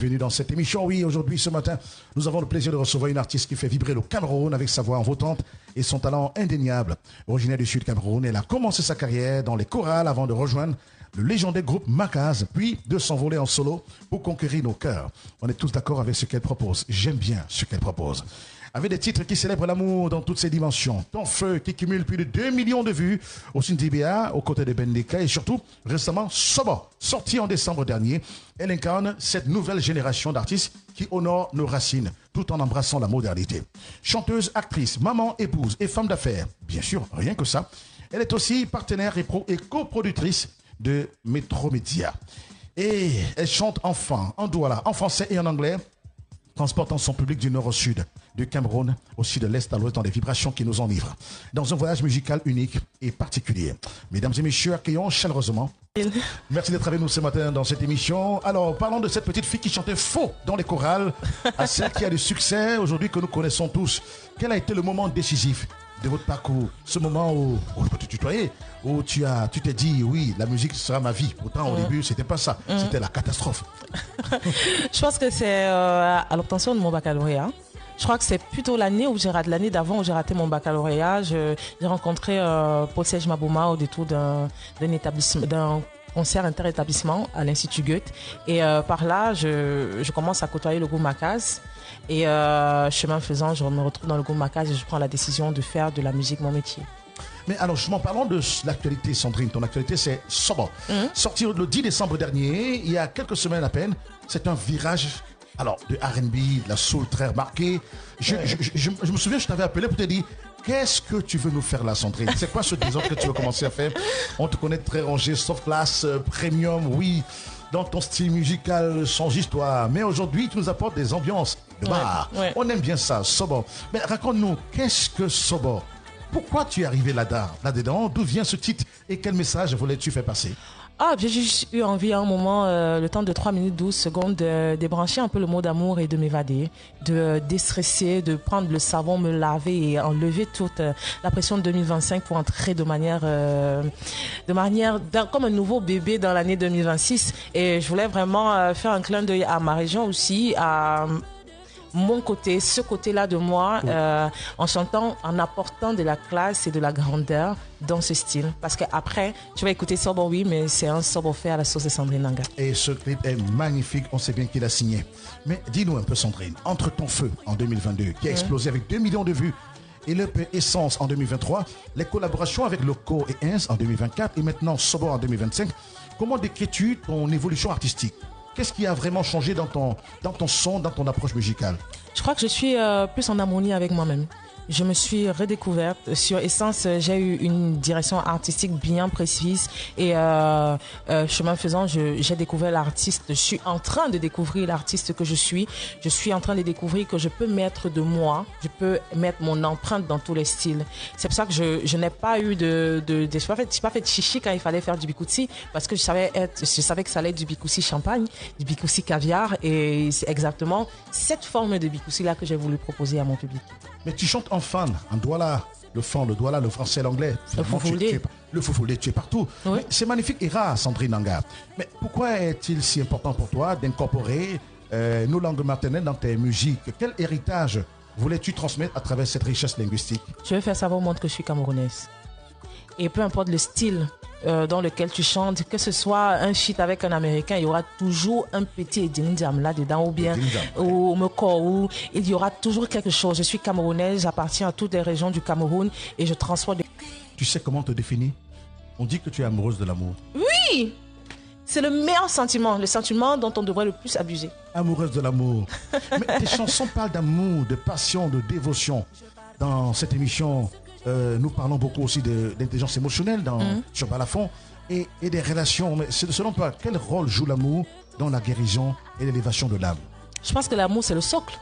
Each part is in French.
Bienvenue dans cette émission. Oui, aujourd'hui, ce matin, nous avons le plaisir de recevoir une artiste qui fait vibrer le Cameroun avec sa voix envoûtante et son talent indéniable. Originaire du Sud Cameroun, elle a commencé sa carrière dans les chorales avant de rejoindre le légendaire groupe Makaz, puis de s'envoler en solo pour conquérir nos cœurs. On est tous d'accord avec ce qu'elle propose. J'aime bien ce qu'elle propose. Avec des titres qui célèbrent l'amour dans toutes ses dimensions. Ton feu qui cumule plus de 2 millions de vues au Sintibia, aux côtés de Bendeka et surtout récemment Sobo, sorti en décembre dernier. Elle incarne cette nouvelle génération d'artistes qui honorent nos racines tout en embrassant la modernité. Chanteuse, actrice, maman, épouse et femme d'affaires. Bien sûr, rien que ça. Elle est aussi partenaire et coproductrice de Métromédia. Et elle chante enfin en douala, en français et en anglais, transportant son public du nord au sud, du Cameroun, aussi de l'est à l'ouest dans des vibrations qui nous enivrent, dans un voyage musical unique et particulier. Mesdames et messieurs, accueillons chaleureusement. Merci d'être avec nous ce matin dans cette émission. Alors, parlons de cette petite fille qui chantait faux dans les chorales, à celle qui a du succès aujourd'hui que nous connaissons tous. Quel a été le moment décisif de votre parcours, ce moment où je peux te tutoyer, où tu t'es dit oui, la musique sera ma vie. Pourtant au début c'était pas ça, c'était la catastrophe. Je pense que c'est à l'obtention de mon baccalauréat. Je crois que c'est plutôt l'année d'avant où j'ai raté mon baccalauréat. J'ai rencontré Paul Serge Mabouma au détour d'un concert interétablissement à l'Institut Goethe. Et par là, je commence à côtoyer le groupe Makaz. Et chemin faisant, je me retrouve dans le groupe Makaz et je prends la décision de faire de la musique mon métier. Mais alors, justement, parlons de l'actualité, Sandrine. Ton actualité, c'est Sobo. Sorti le 10 décembre dernier, il y a quelques semaines à peine, c'est un virage de R&B, de la soul très remarqué. Je me souviens, je t'avais appelé pour te dire, qu'est-ce que tu veux nous faire là, Sandrine? C'est quoi ce désordre que tu veux commencer à faire? On te connaît très rangé, soft class, premium, oui. Dans ton style musical sans histoire. Mais aujourd'hui, tu nous apportes des ambiances de bar. Ouais. On aime bien ça, Sobo. Mais raconte-nous, qu'est-ce que Sobo? Pourquoi tu es arrivé là-dedans? D'où vient ce titre et quel message voulais-tu faire passer? J'ai juste eu envie à un moment, le temps de 3 minutes 12 secondes, de débrancher un peu le mot d'amour et de m'évader, de déstresser, de prendre le savon, me laver et enlever toute la pression de 2025 pour entrer de manière comme un nouveau bébé dans l'année 2026. Et je voulais vraiment faire un clin d'œil à ma région aussi, à mon côté, ce côté-là de moi, en chantant, en apportant de la classe et de la grandeur dans ce style. Parce qu'après, tu vas écouter Sobo, oui, mais c'est un Sobo fait à la sauce de Sandrine Nanga. Et ce clip est magnifique, on sait bien qu'il a signé. Mais dis-nous un peu, Sandrine, entre ton feu en 2022, qui a explosé avec 2 millions de vues, et l'EP Essence en 2023, les collaborations avec Loco et Ins en 2024, et maintenant Sobo en 2025, comment décris-tu ton évolution artistique? Qu'est-ce qui a vraiment changé dans ton son, dans ton approche musicale? Je crois que je suis plus en harmonie avec moi-même. Je me suis redécouverte. Sur Essence, j'ai eu une direction artistique bien précise et chemin faisant, j'ai découvert l'artiste. Je suis en train de découvrir l'artiste que je suis. Je suis en train de découvrir que je peux mettre de moi, je peux mettre mon empreinte dans tous les styles. C'est pour ça que je n'ai pas eu je n'ai pas fait de chichi quand il fallait faire du bikouti parce que je savais que ça allait être du bikouti champagne, du bikouti caviar et c'est exactement cette forme de bikouti là que j'ai voulu proposer à mon public. Mais tu chantes en fan, en douala, le douala, le français, l'anglais. Le foufoulé. Le foufoulé, tu es partout. Oui. C'est magnifique et rare, Sandrine Nanga. Mais pourquoi est-il si important pour toi d'incorporer nos langues maternelles dans tes musiques? Quel héritage voulais-tu transmettre à travers cette richesse linguistique? Je veux faire savoir au monde que je suis camerounaise. Et peu importe le style dans lequel tu chantes, que ce soit un feat avec un Américain, il y aura toujours un petit Edindiam là-dedans, ou bien ou Moko, ou il y aura toujours quelque chose. Je suis camerounaise, j'appartiens à toutes les régions du Cameroun et je transporte. Tu sais comment te définir? On dit que tu es amoureuse de l'amour. Oui! C'est le meilleur sentiment, le sentiment dont on devrait le plus abuser. Amoureuse de l'amour. Mais tes chansons parlent d'amour, de passion, de dévotion. Dans cette émission, nous parlons beaucoup aussi d'intelligence émotionnelle sur Balafon et des relations. Mais selon toi, quel rôle joue l'amour dans la guérison et l'élévation de l'âme? Je pense que l'amour, c'est le socle.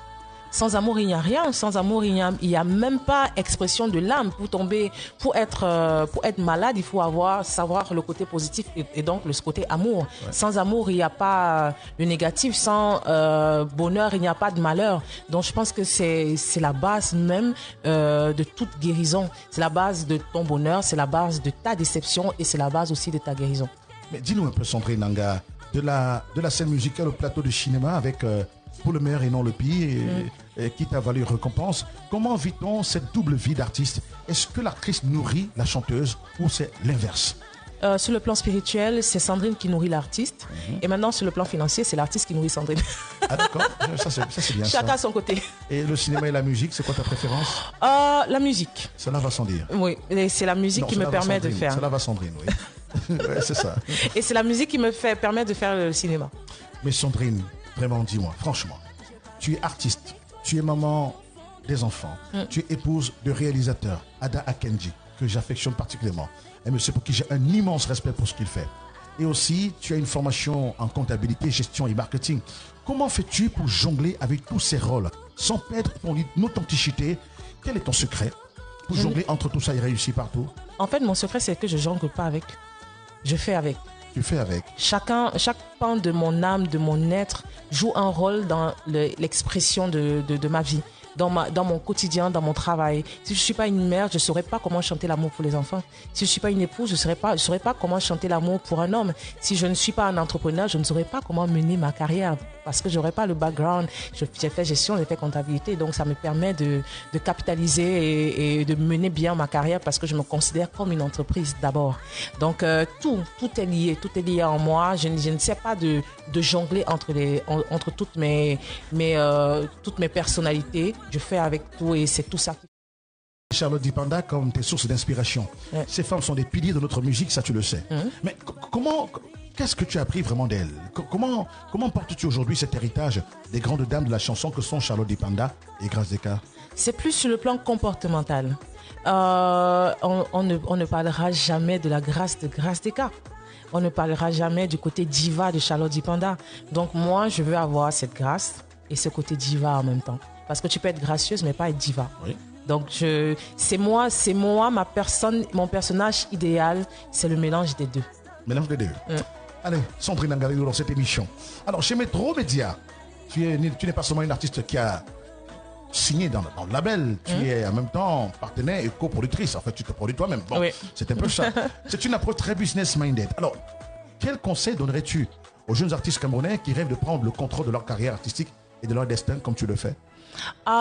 Sans amour, il n'y a rien. Sans amour, il n'y a même pas expression de l'âme. Pour être malade, il faut savoir le côté positif et donc le côté amour. Ouais. Sans amour, il n'y a pas le négatif. Sans bonheur, il n'y a pas de malheur. Donc, je pense que c'est la base même de toute guérison. C'est la base de ton bonheur, c'est la base de ta déception et c'est la base aussi de ta guérison. Mais dis-nous un peu, Sandrine Nanga, de la scène musicale au plateau de cinéma avec pour le meilleur et non le pire, et qui t'a valu récompense. Comment vit-on cette double vie d'artiste? Est-ce que l'actrice nourrit la chanteuse ou c'est l'inverse? Sur le plan spirituel, c'est Sandrine qui nourrit l'artiste. Et maintenant, sur le plan financier, c'est l'artiste qui nourrit Sandrine. Ah d'accord, ça c'est bien. Chacun à son côté. Et le cinéma et la musique, c'est quoi ta préférence? La musique. Cela va sans dire. Oui, et c'est la musique qui me permet de faire. Cela va Sandrine, oui. Ouais, c'est ça. Et c'est la musique qui me permet de faire le cinéma. Mais Sandrine, vraiment, dis-moi, franchement, tu es artiste, tu es maman des enfants, tu es épouse de réalisateur, Ada Akenji, que j'affectionne particulièrement. Un monsieur pour qui j'ai un immense respect pour ce qu'il fait. Et aussi, tu as une formation en comptabilité, gestion et marketing. Comment fais-tu pour jongler avec tous ces rôles sans perdre ton authenticité? Quel est ton secret pour jongler entre tout ça et réussir partout? En fait, mon secret, c'est que je jongle pas avec. Je fais avec. Tu fais avec. Chaque pan de mon âme, de mon être, joue un rôle dans l'expression de ma vie. Dans mon quotidien, dans mon travail. Si je ne suis pas une mère, je ne saurais pas comment chanter l'amour pour les enfants. Si je ne suis pas une épouse, je ne saurais pas comment chanter l'amour pour un homme. Si je ne suis pas un entrepreneur, je ne saurais pas comment mener ma carrière parce que je n'aurais pas le background. J'ai fait gestion, j'ai fait comptabilité, donc ça me permet de capitaliser et de mener bien ma carrière parce que je me considère comme une entreprise d'abord. Donc tout est lié en moi. Je ne sais pas de jongler entre toutes mes personnalités. Je fais avec tout et c'est tout ça. Charlotte Dipanda comme tes sources d'inspiration. Ouais. Ces femmes sont des piliers de notre musique, ça tu le sais. Mais qu'est-ce que tu as appris vraiment d'elles? Comment portes-tu aujourd'hui cet héritage des grandes dames de la chanson que sont Charlotte Dipanda et Grace Descartes? C'est plus sur le plan comportemental. On ne parlera jamais de la grâce de Grace Descartes. On ne parlera jamais du côté diva de Charlotte Dipanda. Donc moi, je veux avoir cette grâce et ce côté diva en même temps. Parce que tu peux être gracieuse, mais pas être diva. Oui. Donc, c'est moi, ma personne, mon personnage idéal, c'est le mélange des deux. Mélange des deux. Allez, Sandrine Nangarino dans cette émission. Alors, chez Metro Média, tu n'es pas seulement une artiste qui a signé dans le label, tu es en même temps partenaire et coproductrice. En fait, tu te produis toi-même. Bon, oui. C'est un peu ça. C'est une approche très business-minded. Alors, quel conseil donnerais-tu aux jeunes artistes camerounais qui rêvent de prendre le contrôle de leur carrière artistique et de leur destin comme tu le fais?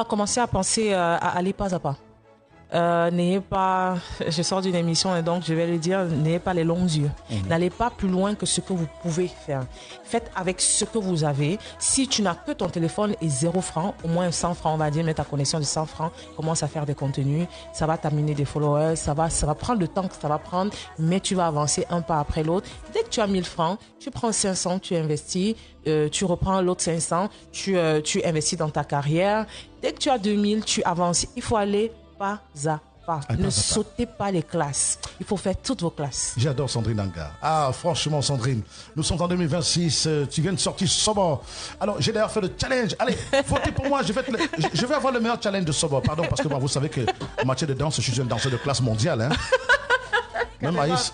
Commencer à penser à aller pas à pas. N'ayez pas, je sors d'une émission et donc je vais le dire, n'ayez pas les longs yeux. N'allez pas plus loin que ce que vous pouvez faire. Faites avec ce que vous avez. Si tu n'as que ton téléphone et 0 francs, au moins 100 francs, on va dire, mets ta connexion de 100 francs, commence à faire des contenus, ça va t'amener des followers, ça va prendre le temps que ça va prendre, mais tu vas avancer un pas après l'autre. Dès que tu as 1000 francs, tu prends 500, tu investis, tu reprends l'autre 500, tu investis dans ta carrière. Dès que tu as 2000, tu avances. Il faut aller pas à pas. Ne sautez pas les classes. Il faut faire toutes vos classes. J'adore Sandrine Nangar. Ah, franchement, Sandrine, nous sommes en 2026. Tu viens de sortir Sobo. Alors, j'ai d'ailleurs fait le challenge. Allez, votez pour moi. Je vais avoir le meilleur challenge de Sobo. Pardon, parce que vous savez qu'en matière de danse, je suis un danseur de classe mondiale. Hein. Même Aïs,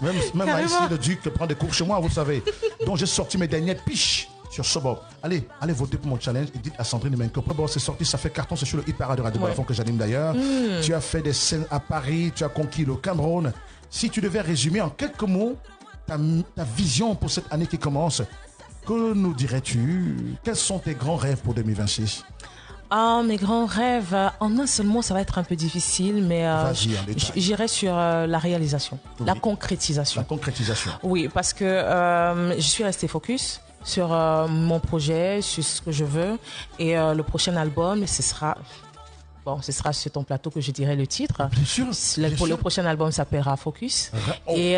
le Duc prend des cours chez moi, vous savez. Donc, j'ai sorti mes dernières piches sur Sobo. Allez voter pour mon challenge et dites à Sandrine Menko. Bon, c'est sorti, ça fait carton, c'est sur le hit parade de Radio Balafon que j'anime d'ailleurs. Tu as fait des scènes à Paris, tu as conquis le Cameroun. Si tu devais résumer en quelques mots ta vision pour cette année qui commence, que nous dirais-tu? Quels sont tes grands rêves pour 2026? Mes grands rêves, en un seul mot, ça va être un peu difficile, mais j'irai sur la réalisation, la concrétisation. La concrétisation. Oui, parce que je suis restée focus sur mon projet, sur ce que je veux. Et le prochain album, ce sera sur ton plateau que je dirai le titre. Bien sûr. Le prochain album s'appellera Focus. Et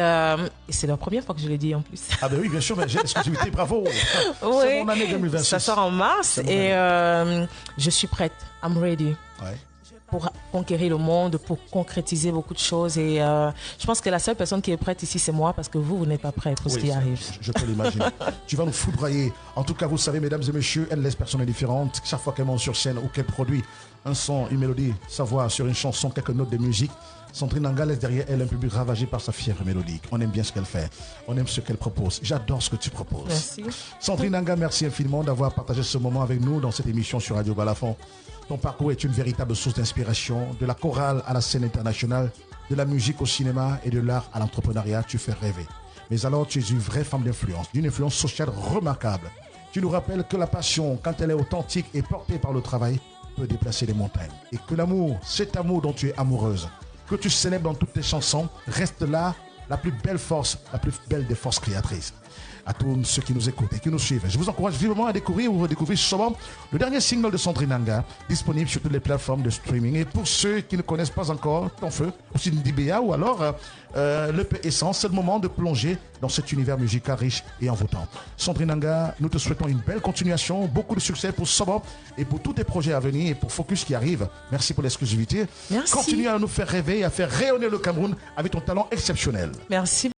c'est la première fois que je l'ai dit en plus. Ah ben oui, bien sûr, j'ai l'exclusivité, bravo. Oui. C'est mon année 2026. Ça sort en mars et je suis prête. I'm ready. Ouais. Pour conquérir le monde, pour concrétiser beaucoup de choses. Et je pense que la seule personne qui est prête ici, c'est moi, parce que vous n'êtes pas prêts pour ce qui arrive. Je peux l'imaginer. Tu vas nous foudroyer. En tout cas, vous savez, mesdames et messieurs, elle laisse personne différente. Chaque fois qu'elle monte sur scène ou qu'elle produit un son, une mélodie, savoir sur une chanson, quelques notes de musique, Sandrine Nangar laisse derrière elle un public ravagé par sa fièvre mélodique. On aime bien ce qu'elle fait. On aime ce qu'elle propose. J'adore ce que tu proposes. Merci. Sandrine Nangar, merci infiniment d'avoir partagé ce moment avec nous dans cette émission sur Radio Balafon. Ton parcours est une véritable source d'inspiration, de la chorale à la scène internationale, de la musique au cinéma et de l'art à l'entrepreneuriat. Tu fais rêver. Mais alors, tu es une vraie femme d'influence, d'une influence sociale remarquable. Tu nous rappelles que la passion, quand elle est authentique et portée par le travail, peut déplacer les montagnes. Et que l'amour, cet amour dont tu es amoureuse, que tu célèbres dans toutes tes chansons, reste là la plus belle force, la plus belle des forces créatrices. À tous ceux qui nous écoutent et qui nous suivent, je vous encourage vivement à découvrir ou redécouvrir Soba, le dernier single de Sandrine Nanga, disponible sur toutes les plateformes de streaming. Et pour ceux qui ne connaissent pas encore Ton Feu, ou Cindy Béa, ou alors l'EP Essence, c'est le moment de plonger dans cet univers musical riche et envoûtant. Sandrine Nanga, nous te souhaitons une belle continuation, beaucoup de succès pour Soba et pour tous tes projets à venir et pour Focus qui arrive. Merci pour l'exclusivité. Merci. Continue à nous faire rêver et à faire rayonner le Cameroun avec ton talent exceptionnel. Merci.